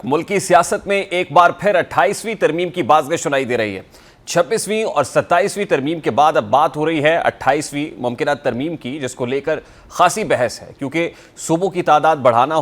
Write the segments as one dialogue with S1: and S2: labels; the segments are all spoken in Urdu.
S1: ملکی سیاست میں ایک بار پھر 28ویں ترمیم کی بازگشت سنائی دے رہی ہے۔ 26ویں اور 27ویں ترمیم کے بعد اب بات ہو رہی ہے 28ویں ممکنہ ترمیم کی، جس کو لے کر خاصی بحث ہے، کیونکہ صوبوں کی تعداد بڑھانا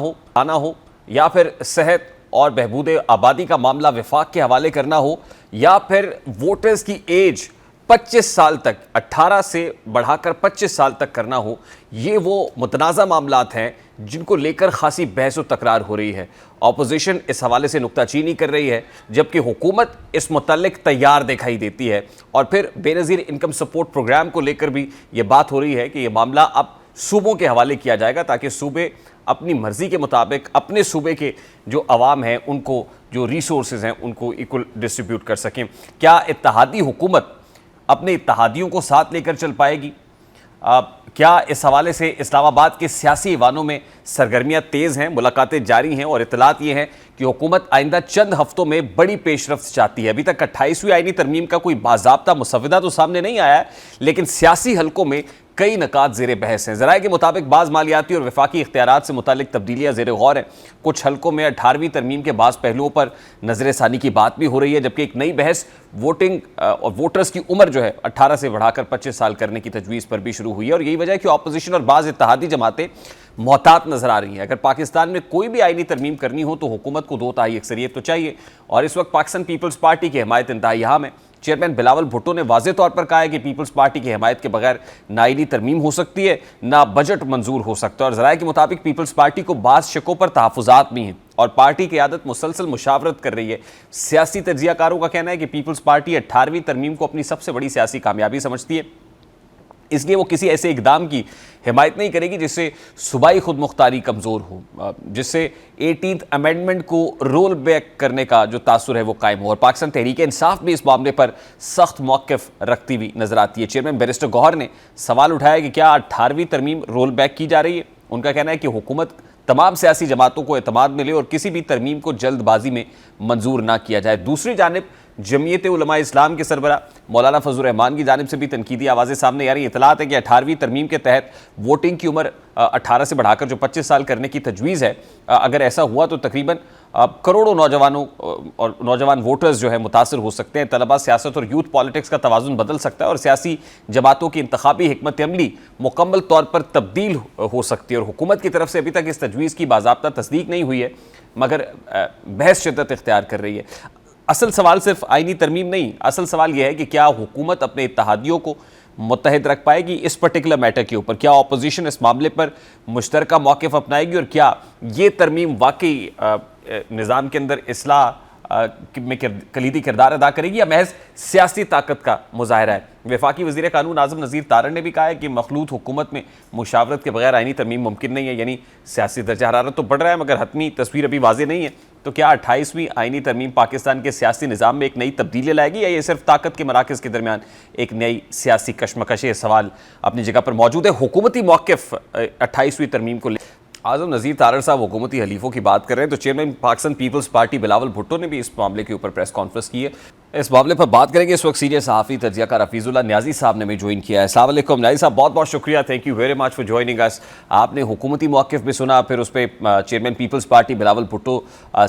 S1: ہو یا پھر صحت اور بہبود آبادی کا معاملہ وفاق کے حوالے کرنا ہو، یا پھر ووٹرز کی ایج 25 سال تک 18 سے بڑھا کر 25 سال تک کرنا ہو، یہ وہ متنازع معاملات ہیں جن کو لے کر خاصی بحث و تکرار ہو رہی ہے۔ اپوزیشن اس حوالے سے نکتہ چینی کر رہی ہے، جبکہ حکومت اس متعلق تیار دکھائی دیتی ہے، اور پھر بے نظیر انکم سپورٹ پروگرام کو لے کر بھی یہ بات ہو رہی ہے کہ یہ معاملہ اب صوبوں کے حوالے کیا جائے گا، تاکہ صوبے اپنی مرضی کے مطابق اپنے صوبے کے جو عوام ہیں ان کو جو ریسورسز ہیں ان کو ایکول ڈسٹریبیوٹ کر سکیں۔ کیا اتحادی حکومت اپنے اتحادیوں کو ساتھ لے کر چل پائے گی؟ کیا اس حوالے سے اسلام آباد کے سیاسی ایوانوں میں سرگرمیاں تیز ہیں، ملاقاتیں جاری ہیں، اور اطلاعات یہ ہیں کہ حکومت آئندہ چند ہفتوں میں بڑی پیش رفت چاہتی ہے۔ ابھی تک 28ویں آئینی ترمیم کا کوئی باضابطہ مسودہ تو سامنے نہیں آیا ہے، لیکن سیاسی حلقوں میں کئی نکات زیر بحث ہیں۔ ذرائع کے مطابق بعض مالیاتی اور وفاقی اختیارات سے متعلق تبدیلیاں زیر غور ہیں۔ کچھ حلقوں میں 18ویں ترمیم کے بعض پہلوؤں پر نظر ثانی کی بات بھی ہو رہی ہے، جبکہ ایک نئی بحث ووٹنگ اور ووٹرز کی عمر جو ہے 18 سے بڑھا کر 25 سال کرنے کی تجویز پر بھی شروع ہوئی ہے، اور یہی وجہ ہے کہ اپوزیشن اور بعض اتحادی جماعتیں محتاط نظر آ رہی ہیں۔ اگر پاکستان میں کوئی بھی آئینی ترمیم کرنی ہو تو حکومت کو 2/3 اکثریت تو چاہیے، اور اس وقت پاکستان پیپلز پارٹی کی حمایت انتہائی اہم ہے۔ چیئرمین بلاول بھٹو نے واضح طور پر کہا ہے کہ پیپلز پارٹی کی حمایت کے بغیر نہ آئینی ترمیم ہو سکتی ہے، نہ بجٹ منظور ہو سکتا ہے، اور ذرائع کے مطابق پیپلز پارٹی کو بعض شکوں پر تحفظات بھی ہیں، اور پارٹی کی قیادت مسلسل مشاورت کر رہی ہے۔ سیاسی تجزیہ کاروں کا کہنا ہے کہ پیپلز پارٹی 18ویں ترمیم کو اپنی سب سے بڑی سیاسی کامیابی سمجھتی ہے، اس لیے وہ کسی ایسے اقدام کی حمایت نہیں کرے گی جس سے صوبائی خود مختاری کمزور ہو، جس سے 18th امینڈمنٹ کو رول بیک کرنے کا جو تاثر ہے وہ قائم ہو۔ اور پاکستان تحریک انصاف بھی اس معاملے پر سخت موقف رکھتی ہوئی نظر آتی ہے۔ چیئرمین بیرسٹر گوہر نے سوال اٹھایا کہ کیا 18ویں ترمیم رول بیک کی جا رہی ہے؟ ان کا کہنا ہے کہ حکومت تمام سیاسی جماعتوں کو اعتماد ملے اور کسی بھی ترمیم کو جلد بازی میں منظور نہ کیا جائے۔ دوسری جانب جمعیت علماء اسلام کے سربراہ مولانا فضل الرحمان کی جانب سے بھی تنقیدی آوازیں سامنے آ رہی ہیں۔ اطلاعات ہے کہ 18ویں ترمیم کے تحت ووٹنگ کی عمر 18 سے بڑھا کر جو 25 سال کرنے کی تجویز ہے، اگر ایسا ہوا تو تقریباً کروڑوں نوجوان ووٹرز جو ہے متاثر ہو سکتے ہیں۔ طلبہ، سیاست اور یوتھ پالیٹکس کا توازن بدل سکتا ہے، اور سیاسی جماعتوں کی انتخابی حکمت عملی مکمل طور پر تبدیل ہو سکتی ہے۔ اور حکومت کی طرف سے ابھی تک اس تجویز کی باضابطہ تصدیق نہیں ہوئی ہے، مگر بحث شدت اختیار کر رہی ہے۔ اصل سوال صرف آئینی ترمیم نہیں، اصل سوال یہ ہے کہ کیا حکومت اپنے اتحادیوں کو متحد رکھ پائے گی اس پرٹیکولر میٹر کے اوپر؟ کیا اپوزیشن اس معاملے پر مشترکہ موقف اپنائے گی؟ اور کیا یہ ترمیم واقعی نظام کے اندر اصلاح میں کلیدی کردار ادا کرے گی، یا محض سیاسی طاقت کا مظاہرہ ہے؟ وفاقی وزیر قانون ناظم نذیر تارڑ نے بھی کہا ہے کہ مخلوط حکومت میں مشاورت کے بغیر آئینی ترمیم ممکن نہیں ہے، یعنی سیاسی درجہ حرارت تو بڑھ رہا ہے مگر حتمی تصویر ابھی واضح نہیں ہے۔ تو کیا 28ویں آئینی ترمیم پاکستان کے سیاسی نظام میں ایک نئی تبدیلی لائے گی، یا یہ صرف طاقت کے مراکز کے درمیان ایک نئی سیاسی کشمکش ہے؟ سوال اپنی جگہ پر موجود ہے۔ حکومتی موقف 28ویں ترمیم کو اعظم نذیر تارڑ صاحب حکومتی حلیفوں کی بات کر رہے ہیں، تو چیئرمین پاکستان پیپلز پارٹی بلاول بھٹو نے بھی اس معاملے کے اوپر پریس کانفرنس کی ہے۔ اس معاملے پر بات کریں گے، اس وقت سینئر صحافی تجزیہ کار حفیظ اللہ نیازی صاحب نے بھی جوائن کیا ہے۔ السلام علیکم نیازی صاحب، بہت بہت شکریہ، thank you very much for joining اس۔ آپ نے حکومتی موقف بھی سنا، پھر اس پہ چیئرمین پیپلز پارٹی بلاول بھٹو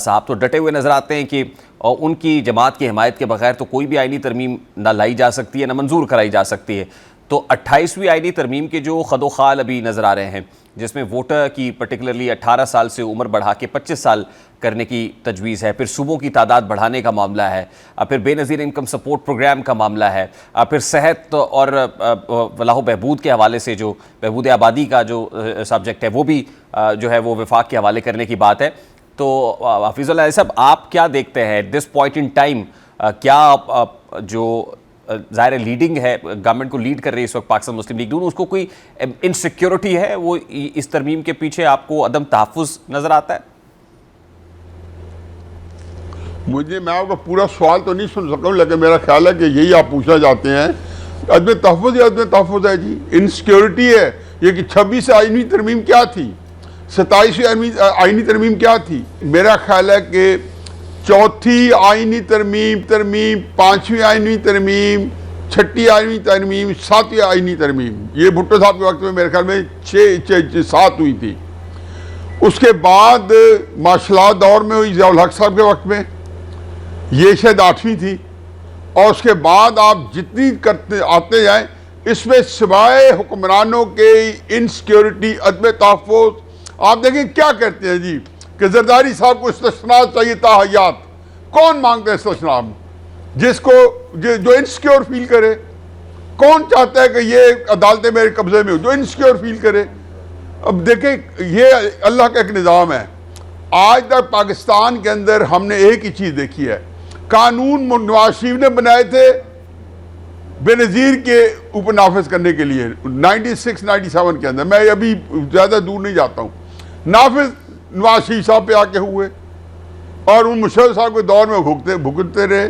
S1: صاحب تو ڈٹے ہوئے نظر آتے ہیں کہ ان کی جماعت کی حمایت کے بغیر تو کوئی بھی آئینی ترمیم نہ لائی جا سکتی ہے، نہ منظور کرائی جا سکتی ہے۔ تو 28ویں آئینی ترمیم کے جو خد و خال ابھی نظر آ رہے ہیں، جس میں ووٹر کی پرٹیکولرلی 18 سال سے عمر بڑھا کے 25 سال کرنے کی تجویز ہے، پھر صوبوں کی تعداد بڑھانے کا معاملہ ہے، پھر بے نظیر انکم سپورٹ پروگرام کا معاملہ ہے، پھر صحت اور فلاح و بہبود کے حوالے سے جو بہبود آبادی کا جو سبجیکٹ ہے وہ بھی جو ہے وہ وفاق کے حوالے کرنے کی بات ہے۔ تو حفیظ اللہ صاحب، آپ کیا دیکھتے ہیں at this point in time? کیا جو ظاہر لیڈنگ ہے، گورنمنٹ کو لیڈ کر رہی ہے اس وقت پاکستان مسلم لیگ نون، اس کو کوئی انسیکیورٹی ہے وہ اس ترمیم کے پیچھے؟ آپ کو عدم تحفظ نظر آتا ہے؟
S2: میں آپ کا پورا سوال تو نہیں سن سکتا ہوں، لیکن میرا خیال ہے کہ یہی آپ پوچھنا چاہتے ہیں۔ عدم تحفظ یا عدم تحفظ ہے جی، انسیکیورٹی ہے یہ کہ 26 آئینی ترمیم کیا تھی، 27ویں آئینی ترمیم کیا تھی؟ میرا خیال ہے کہ چوتھی آئینی ترمیم، 5ویں آئینی ترمیم، 6ٹی آئینی ترمیم، 7ویں آئینی ترمیم، یہ بھٹو صاحب کے وقت میں میرے خیال میں 7 ہوئی تھی، اس کے بعد مارشل آرٹ دور میں ہوئی ضیاء الحق صاحب کے وقت میں، یہ شاید 8ویں تھی، اور اس کے بعد آپ جتنی کرتے آتے جائیں اس میں سوائے حکمرانوں کے انسیکیورٹی، عدم تحفظ، آپ دیکھیں کیا کہتے ہیں جی کہ زرداری صاحب کو استثناء چاہیے تاحیات. کون مانگتا ہے استثناء؟ جس کو جو انسیکیور فیل کرے. کون چاہتا ہے کہ یہ عدالتیں میرے قبضے میں ہو؟ جو انسیکیور فیل کرے. اب دیکھیں یہ اللہ کا ایک نظام ہے. آج تک پاکستان کے اندر ہم نے ایک ہی چیز دیکھی ہے، قانون نواز شریف نے بنائے تھے بے نظیر کے اوپر نافذ کرنے کے لیے 96-97 کے اندر، میں ابھی زیادہ دور نہیں جاتا ہوں، نافذ نواز شریف صاحب پہ آ کے ہوئے اور ان مشرف صاحب کے دور میں بھگتتے رہے.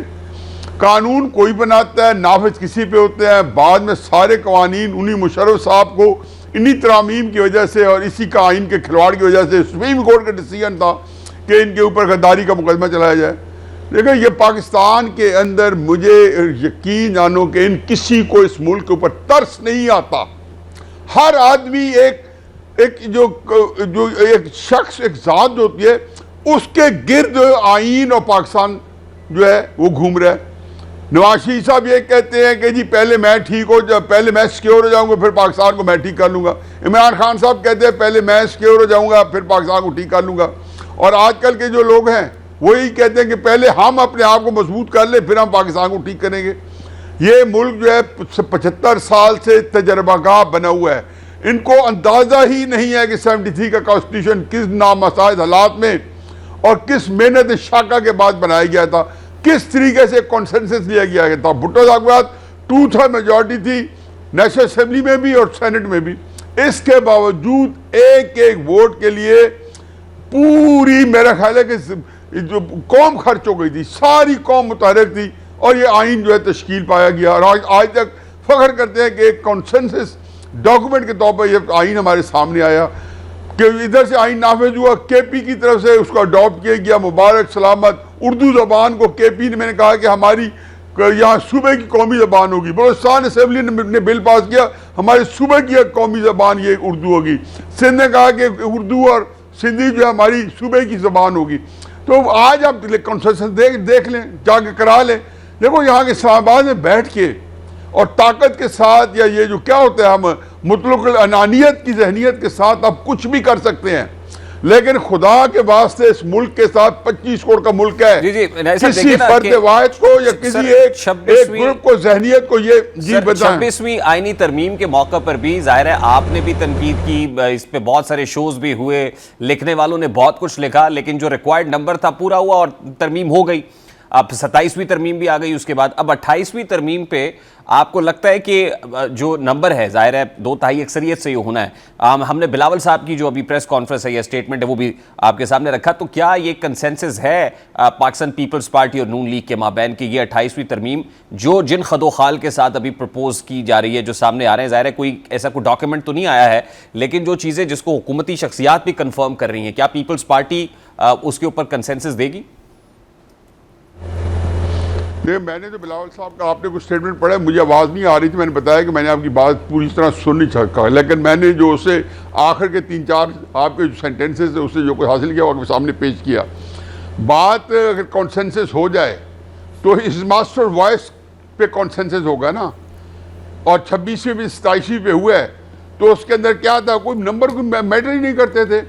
S2: قانون کوئی بناتا ہے، نافذ کسی پہ ہوتے ہیں، بعد میں سارے قوانین انہی مشرف صاحب کو انہی ترامیم کی وجہ سے اور اسی کا آئین کے کھلواڑ کی وجہ سے سپریم کورٹ کا ڈیسیژن تھا کہ ان کے اوپر غداری کا مقدمہ چلایا جائے. لیکن یہ پاکستان کے اندر مجھے یقین جانو کہ ان کسی کو اس ملک کے اوپر ترس نہیں آتا. ہر آدمی ایک جو ایک شخص، ایک ذات جو ہوتی ہے، اس کے گرد آئین اور پاکستان جو ہے وہ گھوم رہا ہے. نواز شریف صاحب یہ کہتے ہیں کہ جی پہلے میں ٹھیک پہلے میں سیکیور ہو جاؤں گا پھر پاکستان کو میں ٹھیک کر لوں گا. عمران خان صاحب کہتے ہیں پہلے میں سیکیور ہو جاؤں گا پھر پاکستان کو ٹھیک کر لوں گا. اور آج کل کے جو لوگ ہیں وہی کہتے ہیں کہ پہلے ہم اپنے آپ کو مضبوط کر لیں پھر ہم پاکستان کو ٹھیک کریں گے. یہ ملک جو ہے 75 سال سے تجربہ گاہ بنا ہوا ہے. ان کو اندازہ ہی نہیں ہے کہ 73 کا کانسٹیٹیوشن کس نامساعد حالات میں اور کس محنت شاقہ کے بعد بنایا گیا تھا، کس طریقے سے کنسنسس لیا گیا تھا. بھٹو صاحب کے بعد 2/3 میجورٹی تھی نیشنل اسمبلی میں بھی اور سینٹ میں بھی. اس کے باوجود ایک ایک ووٹ کے لیے پوری میرا خیال ہے کہ جو قوم خرچ ہو گئی تھی، ساری قوم متحرک تھی اور یہ آئین جو ہے تشکیل پایا گیا. اور آج تک فخر کرتے ہیں کہ ایک کنسنسس ڈاکومنٹ کے طور پر یہ آئین ہمارے سامنے آیا کہ ادھر سے آئین نافذ ہوا، کے پی کی طرف سے اس کو اڈاپٹ کیا گیا. مبارک سلامت اردو زبان کو کے پی نے، میں نے کہا کہ ہماری یہاں صوبے کی قومی زبان ہوگی. بلوچستان اسمبلی نے بل پاس کیا ہمارے صوبے کی قومی زبان یہ اردو ہوگی. سندھ نے کہا کہ اردو اور سندھی جو ہے ہماری صوبے کی زبان ہوگی. تو آج آپ کنسنسس دیکھ لیں، جا کے کرا لیں. دیکھو یہاں کے اسلام آباد میں بیٹھ کے اور طاقت کے ساتھ، یا یہ جو کیا ہوتا ہے ہم مطلق الانانیت کی ذہنیت کے ساتھ آپ کچھ بھی کر سکتے ہیں. لیکن خدا کے واسطے اس ملک کے ساتھ 25 کروڑ کا ملک ہے. کسی فرد واحد کو یا کسی ایک گروپ کو ذہنیت کو یہ جی بتائیں.
S1: 26ویں آئینی ترمیم کے موقع پر بھی ظاہر ہے آپ نے بھی تنقید کی، اس پہ بہت سارے شوز بھی ہوئے، لکھنے والوں نے بہت کچھ لکھا، لیکن جو ریکوائرڈ نمبر تھا پورا ہوا اور ترمیم ہو گئی. اب 27ویں ترمیم بھی آ گئی اس کے بعد. اب 28ویں ترمیم پہ آپ کو لگتا ہے کہ جو نمبر ہے ظاہر ہے 2/3 اکثریت سے یہ ہونا ہے. ہم نے بلاول صاحب کی جو ابھی پریس کانفرنس ہے یا اسٹیٹمنٹ ہے وہ بھی آپ کے سامنے رکھا. تو کیا یہ کنسنسس ہے پاکستان پیپلز پارٹی اور نون لیگ کے مابین کہ یہ 28ویں ترمیم جو جن خد و خال کے ساتھ ابھی پرپوز کی جا رہی ہے، جو سامنے آ رہے ہیں، ظاہر ہے کوئی ایسا کوئی ڈاکیومنٹ تو نہیں آیا ہے، لیکن جو چیزیں جس کو حکومتی شخصیات بھی کنفرم کر رہی ہیں، کیا پیپلز پارٹی اس کے اوپر کنسنسس دے گی؟
S2: میں نے تو بلاول صاحب کا آپ نے کچھ سٹیٹمنٹ پڑھا ہے، مجھے آواز نہیں آ رہی تھی، میں نے بتایا کہ میں نے آپ کی بات پوری طرح سن نہیں سکا، لیکن میں نے جو اسے آخر کے 3-4 آپ کے جو سینٹنسز ہیں اسے جو کچھ حاصل کیا وہ آپ کے سامنے پیش کیا. بات اگر کنسنسس ہو جائے تو اس ماسٹر وائس پہ کنسنسس ہوگا نا. اور 26ویں بھی 27ویں پہ ہوا ہے تو اس کے اندر کیا تھا، کوئی نمبر کوئی میٹر ہی نہیں کرتے تھے.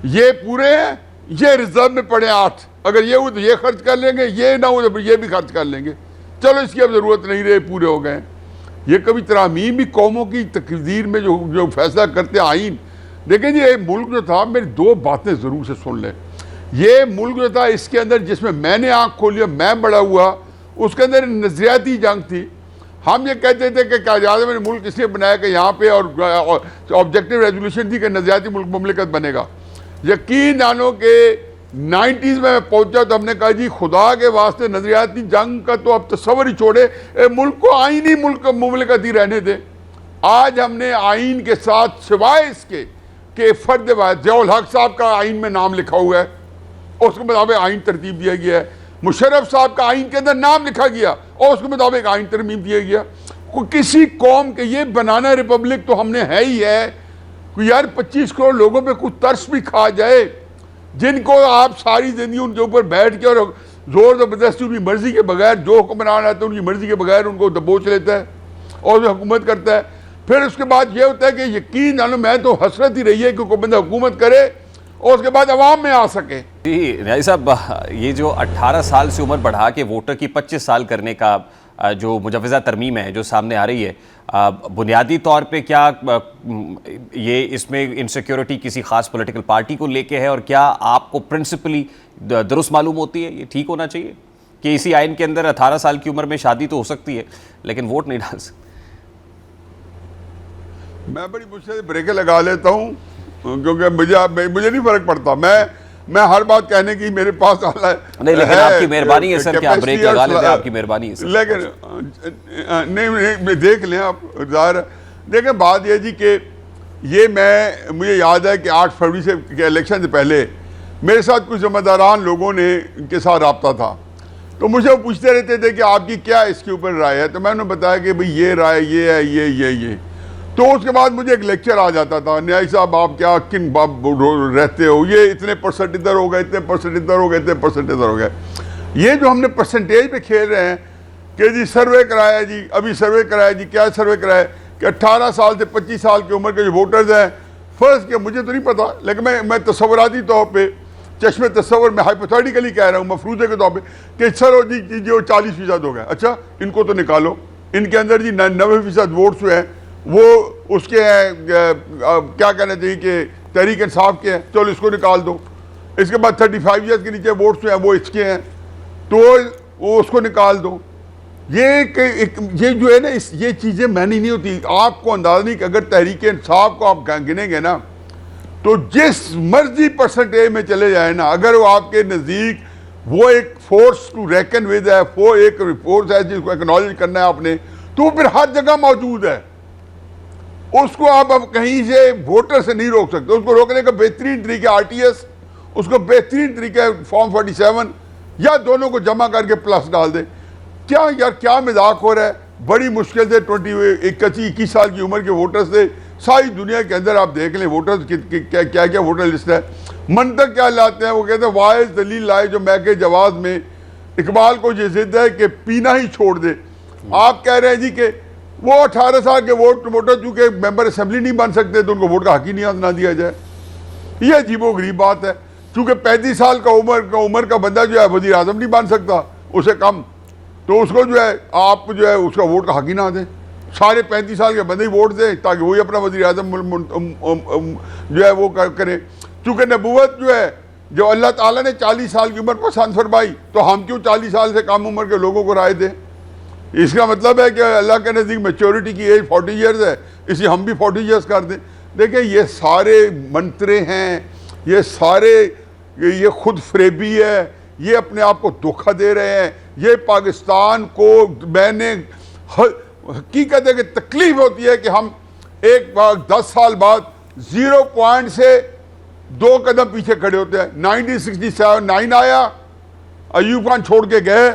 S2: یہ پورے ہیں، یہ ریزرو میں پڑے 8، اگر یہ ہو تو یہ خرچ کر لیں گے، یہ نہ ہو تو یہ بھی خرچ کر لیں گے، چلو اس کی اب ضرورت نہیں رہے، پورے ہو گئے. یہ کبھی ترامیم بھی قوموں کی تقدیر میں جو فیصلہ کرتے آئین. لیکن یہ ملک جو تھا، میری 2 باتیں ضرور سے سن لیں. یہ ملک جو تھا اس کے اندر جس میں نے آنکھ کھولی، میں بڑا ہوا، اس کے اندر نظریاتی جنگ تھی. ہم یہ کہتے تھے کہ قائد اعظم نے ملک اس لیے بنایا کہ یہاں پہ اور آبجیکٹیو ریزولوشن تھی کہ نظریاتی مملکت بنے گا. یقین جانو کہ 90s میں پہنچا تو ہم نے کہا جی خدا کے واسطے نظریاتی جنگ کا تو اب تصور ہی چھوڑے، ملک کو آئینی مملکت ہی رہنے دے. آج ہم نے آئین کے ساتھ سوائے اس کے کہ فرد واحد ضیاء الحق صاحب کا آئین میں نام لکھا ہوا ہے، اس کے مطابق آئین ترتیب دیا گیا ہے. مشرف صاحب کا آئین کے اندر نام لکھا گیا اور اس کے مطابق آئین ترمیم دیا گیا. کسی قوم کے یہ بنانا ریپبلک تو ہم نے ہے ہی ہے. کہ یار 25 کروڑ لوگوں پہ کچھ ترس بھی کھا جائے، جن کو آپ ساری زندگی ان کے اوپر بیٹھ کے اور زور زبردستی ان کی مرضی کے بغیر، جو حکمران آتا ہے ان کی مرضی کے بغیر ان کو دبوچ لیتا ہے اور جو حکومت کرتا ہے. پھر اس کے بعد یہ ہوتا ہے کہ یقین جانو میں تو حسرت ہی رہی ہے کہ کوئی بندہ حکومت کرے اور اس کے بعد عوام میں آ سکے.
S1: جی نیازی صاحب، یہ جو 18 سال سے عمر بڑھا کے ووٹر کی 25 سال کرنے کا جو مجوزہ ترمیم ہے جو سامنے آ رہی ہے، بنیادی طور پہ کیا یہ اس میں انسیکیورٹی کسی خاص پولیٹیکل پارٹی کو لے کے ہے، اور کیا آپ کو پرنسپلی درست معلوم ہوتی ہے یہ ٹھیک ہونا چاہیے کہ اسی آئین کے اندر 18 سال کی عمر میں شادی تو ہو سکتی ہے لیکن ووٹ نہیں ڈال سکتی؟
S2: میں بڑی مشکل سے بریکیں لگا لیتا ہوں کیونکہ مجھے نہیں فرق پڑتا. میں ہر بات کہنے کی میرے پاس
S1: نہیں، لیکن آپ کی مہربانی ہے سر کہ آپ بریک لگا لیتے ہیں، آپ کی مہربانی ہے سر.
S2: لیکن نہیں دیکھ لیں آپ ظاہر. دیکھیں بات یہ جی کہ یہ مجھے یاد ہے کہ 8 فروری کے الیکشن سے پہلے میرے ساتھ کچھ ذمہ داران لوگوں نے ان کے ساتھ رابطہ تھا، تو مجھے وہ پوچھتے رہتے تھے کہ آپ کی کیا اس کے اوپر رائے ہے، تو میں نے بتایا کہ بھئی یہ رائے یہ ہے یہ. تو اس کے بعد مجھے ایک لیکچر آ جاتا تھا، نیازی صاحب آپ کیا کن رہتے ہو، یہ اتنے پرسنٹ ادھر ہو گئے، اتنے پرسنٹ ادھر ہو گئے، اتنے پرسنٹ ادھر ہو گئے. یہ جو ہم نے پرسنٹیج پہ کھیل رہے ہیں کہ جی سروے کرایا جی، ابھی سروے کرایا جی، کیا سروے کرایا کہ 18 سال سے 25 سال کی عمر کے جو ووٹرز ہیں، فرض کہ مجھے تو نہیں پتا لیکن میں تصوراتی طور پہ چشم تصور میں ہائپوتھیٹیکلی کہہ رہا ہوں، مفروضے کے طور پہ کہ سر جی جو 40% ہو گئے، اچھا ان کو تو نکالو، ان کے اندر جی 90% ووٹس جو ہیں وہ اس کے ہیں کیا کہنا چاہیے کہ تحریک انصاف کے ہیں، چلو اس کو نکال دو. اس کے بعد 35 ایئرس کے نیچے ووٹس جو ہیں وہ اس کے ہیں تو وہ اس کو نکال دو. یہ جو ہے نا یہ چیزیں معنی نہیں ہوتی. آپ کو اندازہ نہیں کہ اگر تحریک انصاف کو آپ گنیں گے نا تو جس مرضی پرسنٹیج میں چلے جائیں نا، اگر وہ آپ کے نزدیک وہ ایک فورس ٹو ریکن ود ہے، وہ ایک فورس ہے جس کو ایکنالج کرنا ہے آپ نے، تو وہ پھر ہر جگہ موجود ہے. اس کو آپ اب کہیں سے ووٹر سے نہیں روک سکتے. اس کو روکنے کا بہترین طریقہ RTS، اس کو بہترین طریقہ فارم 47 یا دونوں کو جمع کر کے پلس ڈال دیں. کیا مذاق ہو رہا ہے. بڑی مشکل سے 21 سال کی عمر کے ووٹر سے ساری دنیا کے اندر آپ دیکھ لیں ووٹرز کیا ووٹر لسٹ ہے. منطق کیا لاتے ہیں، وہ کہتے ہیں واعظ دلیل لائے جو میکے جواز میں. اقبال کو یہ ضد ہے کہ پینا ہی چھوڑ دے. آپ کہہ رہے ہیں جی کہ وہ 18 سال کے ووٹر چونکہ ممبر اسمبلی نہیں بن سکتے تو ان کو ووٹ کا حق ہی نہیں نہ دیا جائے. یہ عجیب و غریب بات ہے. چونکہ 35 سال کا عمر کا بندہ جو ہے وزیر اعظم نہیں بن سکتا اسے کم، تو اس کو جو ہے آپ جو ہے اس کا ووٹ کا حق ہی نہ دیں. سارے 35 سال کے بندے ہی ووٹ دیں تاکہ وہی اپنا وزیر اعظم جو ہے وہ کریں. چونکہ نبوت جو ہے جو اللہ تعالیٰ نے 40 سال کی عمر پسند فرمائی تو ہم کیوں 40 سال سے کم عمر کے لوگوں کو رائے دیں؟ اس کا مطلب ہے کہ اللہ کے نزدیک میچورٹی کی ایج 40 ایئرز ہے، اسی ہم بھی 40 ایئرز کر دیں. دیکھیں یہ سارے منترے ہیں، یہ سارے یہ خود فریبی ہے، یہ اپنے آپ کو دھوکہ دے رہے ہیں. یہ پاکستان کو میں نے حقیقت ہے کہ تکلیف ہوتی ہے کہ ہم ایک بار 10 سال بعد 0 پوائنٹ سے 2 قدم پیچھے کھڑے ہوتے ہیں. 1967 آیا، ایوب خان چھوڑ کے گئے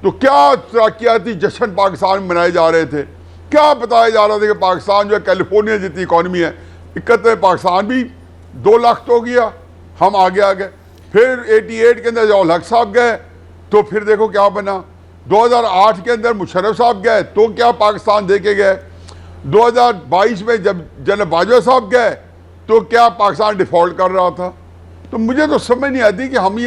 S2: تو کیا ترقیاتی جشن پاکستان میں منائے جا رہے تھے، کیا بتایا جا رہا تھا کہ پاکستان جو ہے کیلیفورنیا جتنی اکانومی ہے. 71 پاکستان بھی 2 لاکھ تو گیا، ہم آگے آ گئے. پھر 88 کے اندر ضیاء الحق صاحب گئے تو پھر دیکھو کیا بنا. 2008 کے اندر مشرف صاحب گئے تو کیا پاکستان دے کے گئے. 2022 میں جب جناب باجوہ صاحب گئے تو کیا پاکستان ڈیفالٹ کر رہا تھا. تو مجھے تو سمجھ نہیں آتی کہ ہم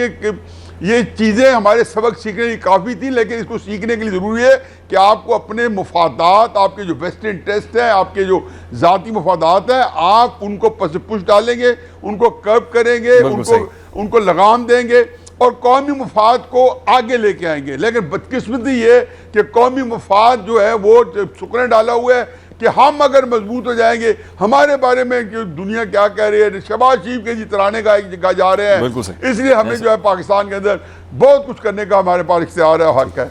S2: یہ چیزیں ہمارے سبق سیکھنے کی کافی تھی، لیکن اس کو سیکھنے کے لیے ضروری ہے کہ آپ کو اپنے مفادات، آپ کے جو بیسٹ انٹرسٹ ہیں، آپ کے جو ذاتی مفادات ہیں، آپ ان کو پس پش ڈالیں گے، ان کو کرب کریں گے، ان کو لگام دیں گے اور قومی مفاد کو آگے لے کے آئیں گے. لیکن بدقسمتی یہ کہ قومی مفاد جو ہے وہ سکڑیں ڈالا ہوا ہے کہ ہم اگر مضبوط ہو جائیں گے، ہمارے بارے میں دنیا کیا کہہ رہی ہے، شہباز شریف کے جی ترانے گا جا رہے ہیں. اس لیے ہمیں جو ہے پاکستان کے اندر بہت کچھ کرنے کا ہمارے پاس اختیار ہے، حق ہے.